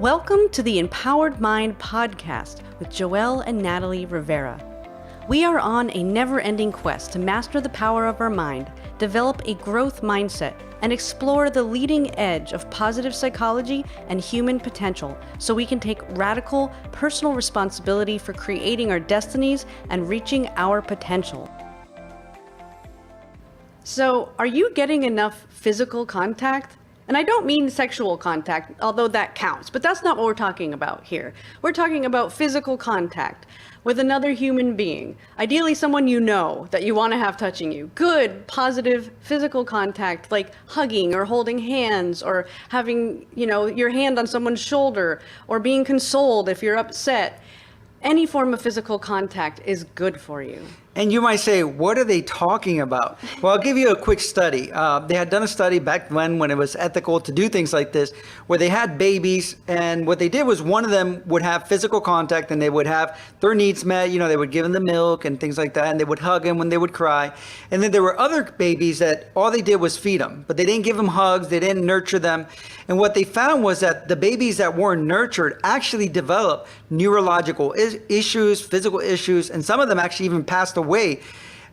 Welcome to the Empowered Mind podcast with Joelle and Natalie Rivera. We are on a never-ending quest to master the power of our mind, develop a growth mindset, and explore the leading edge of positive psychology and human potential so we can take radical personal responsibility for creating our destinies and reaching our potential. So, are you getting enough physical contact? And I don't mean sexual contact, although that counts, but that's not what we're talking about here. We're talking about physical contact with another human being, ideally someone you know that you want to have touching you. Good, positive physical contact, like hugging or holding hands or having, your hand on someone's shoulder or being consoled if you're upset. Any form of physical contact is good for you. And you might say, what are they talking about? Well, I'll give you a quick study. They had done a study back when it was ethical to do things like this, where they had babies, and what they did was one of them would have physical contact and they would have their needs met. They would give them the milk and things like that, and they would hug them when they would cry. And then there were other babies that all they did was feed them, but they didn't give them hugs, they didn't nurture them. And what they found was that the babies that weren't nurtured actually developed neurological issues, physical issues, and some of them actually even passed away,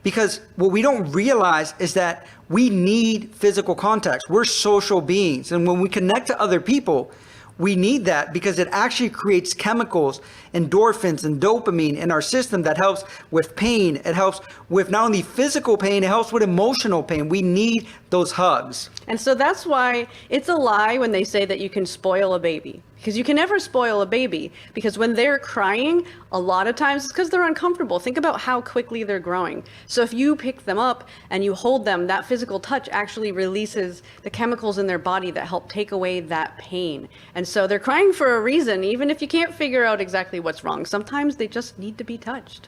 because what we don't realize is that we need physical contact. We're social beings, and when we connect to other people, we need that because it actually creates chemicals, endorphins and dopamine in our system that helps with pain. It helps with not only physical pain, it helps with emotional pain. We need those hugs. And so that's why it's a lie when they say that you can spoil a baby. Because you can never spoil a baby, because when they're crying, a lot of times it's because they're uncomfortable. Think about how quickly they're growing. So if you pick them up and you hold them, that physical touch actually releases the chemicals in their body that help take away that pain. And so they're crying for a reason, even if you can't figure out exactly what's wrong. Sometimes they just need to be touched.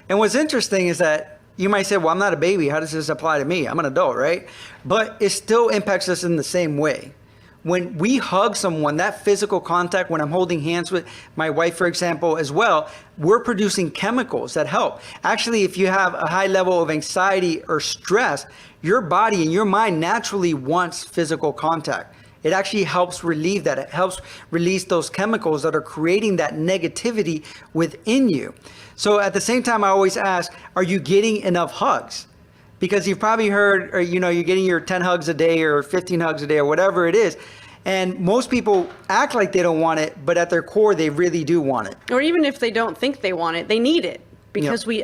And what's interesting is that you might say, well, I'm not a baby. How does this apply to me? I'm an adult, right? But it still impacts us in the same way. When we hug someone, that physical contact, when I'm holding hands with my wife, for example, as well, we're producing chemicals that help. Actually, if you have a high level of anxiety or stress, your body and your mind naturally wants physical contact. It actually helps relieve that. It helps release those chemicals that are creating that negativity within you. So at the same time, I always ask, are you getting enough hugs? Because you've probably heard, or you're getting your 10 hugs a day or 15 hugs a day or whatever it is. And most people act like they don't want it, but at their core, they really do want it. Or even if they don't think they want it, they need it. Because we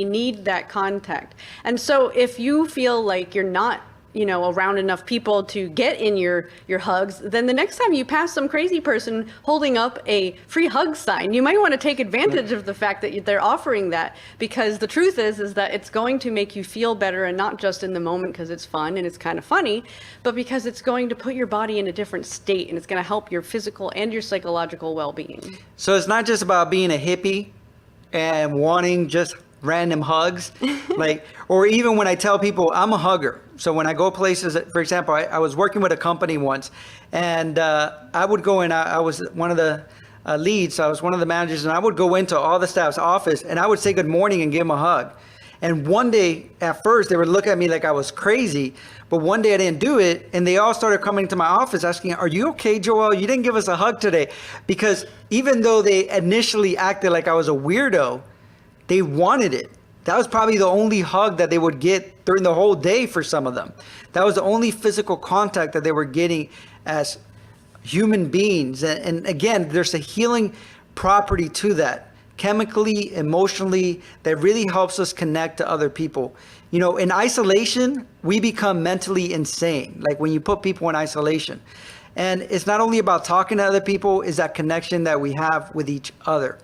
need that contact. And so if you feel like you're not around enough people to get in your hugs, then the next time you pass some crazy person holding up a free hug sign, you might want to take advantage of the fact that they're offering that, because the truth is that it's going to make you feel better, and not just in the moment because it's fun and it's kind of funny, but because it's going to put your body in a different state, and it's going to help your physical and your psychological well-being. So it's not just about being a hippie and wanting just random hugs, or even when I tell people I'm a hugger. So when I go places, for example, I was working with a company once, and I would go in, I was one of the leads, so I was one of the managers, and I would go into all the staff's office and I would say good morning and give them a hug. And one day, at first, they would look at me like I was crazy, but one day I didn't do it, and they all started coming to my office asking, are you okay, Joelle? You didn't give us a hug today. Because even though they initially acted like I was a weirdo, they wanted it. That was probably the only hug that they would get during the whole day for some of them. That was the only physical contact that they were getting as human beings. And again, there's a healing property to that, chemically, emotionally, that really helps us connect to other people. In isolation, we become mentally insane, like when you put people in isolation. And it's not only about talking to other people, it's that connection that we have with each other.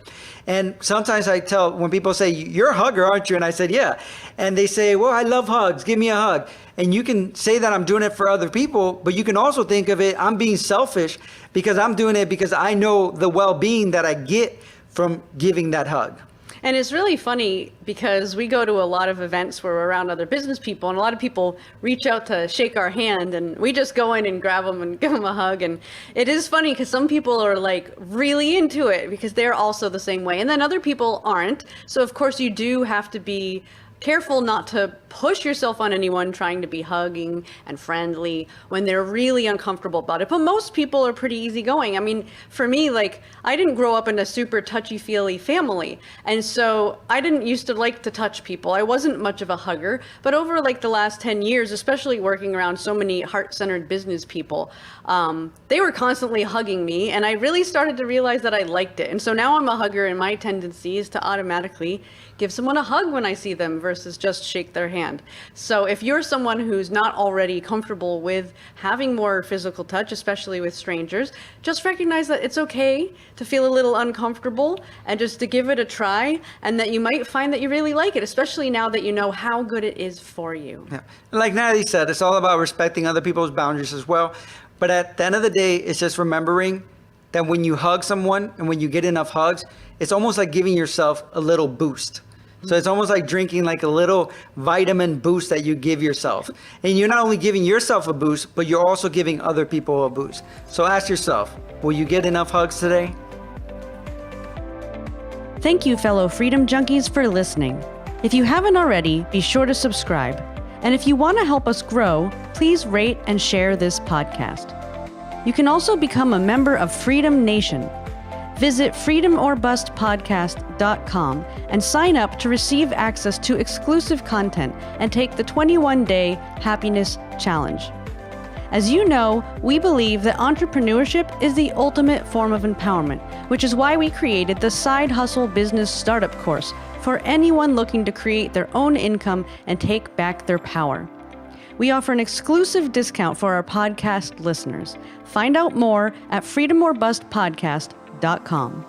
And sometimes I tell, when people say, you're a hugger, aren't you? And I said, yeah. And they say, well, I love hugs. Give me a hug. And you can say that I'm doing it for other people, but you can also think of it, I'm being selfish because I'm doing it because I know the well-being that I get from giving that hug. And it's really funny because we go to a lot of events where we're around other business people, and a lot of people reach out to shake our hand, and we just go in and grab them and give them a hug. And it is funny because some people are like really into it because they're also the same way, and then other people aren't. So of course you do have to be careful not to push yourself on anyone trying to be hugging and friendly when they're really uncomfortable about it. But most people are pretty easygoing. I mean, for me, like, I didn't grow up in a super touchy-feely family. And so I didn't used to like to touch people. I wasn't much of a hugger. But over like the last 10 years, especially working around so many heart-centered business people, they were constantly hugging me. And I really started to realize that I liked it. And so now I'm a hugger, and my tendency is to automatically give someone a hug when I see them versus just shake their hand. So if you're someone who's not already comfortable with having more physical touch, especially with strangers, just recognize that it's okay to feel a little uncomfortable and just to give it a try, and that you might find that you really like it, especially now that you know how good it is for you. Yeah. Like Natalie said, it's all about respecting other people's boundaries as well. But at the end of the day, it's just remembering that when you hug someone and when you get enough hugs, it's almost like giving yourself a little boost. So it's almost like drinking like a little vitamin boost that you give yourself. And you're not only giving yourself a boost, but you're also giving other people a boost. So ask yourself, will you get enough hugs today? Thank you, fellow Freedom Junkies, for listening. If you haven't already, be sure to subscribe. And if you want to help us grow, please rate and share this podcast. You can also become a member of Freedom Nation. Visit freedomorbustpodcast.com and sign up to receive access to exclusive content and take the 21-day happiness challenge. As you know, we believe that entrepreneurship is the ultimate form of empowerment, which is why we created the Side Hustle Business Startup course for anyone looking to create their own income and take back their power. We offer an exclusive discount for our podcast listeners. Find out more at freedomorbustpodcast.com.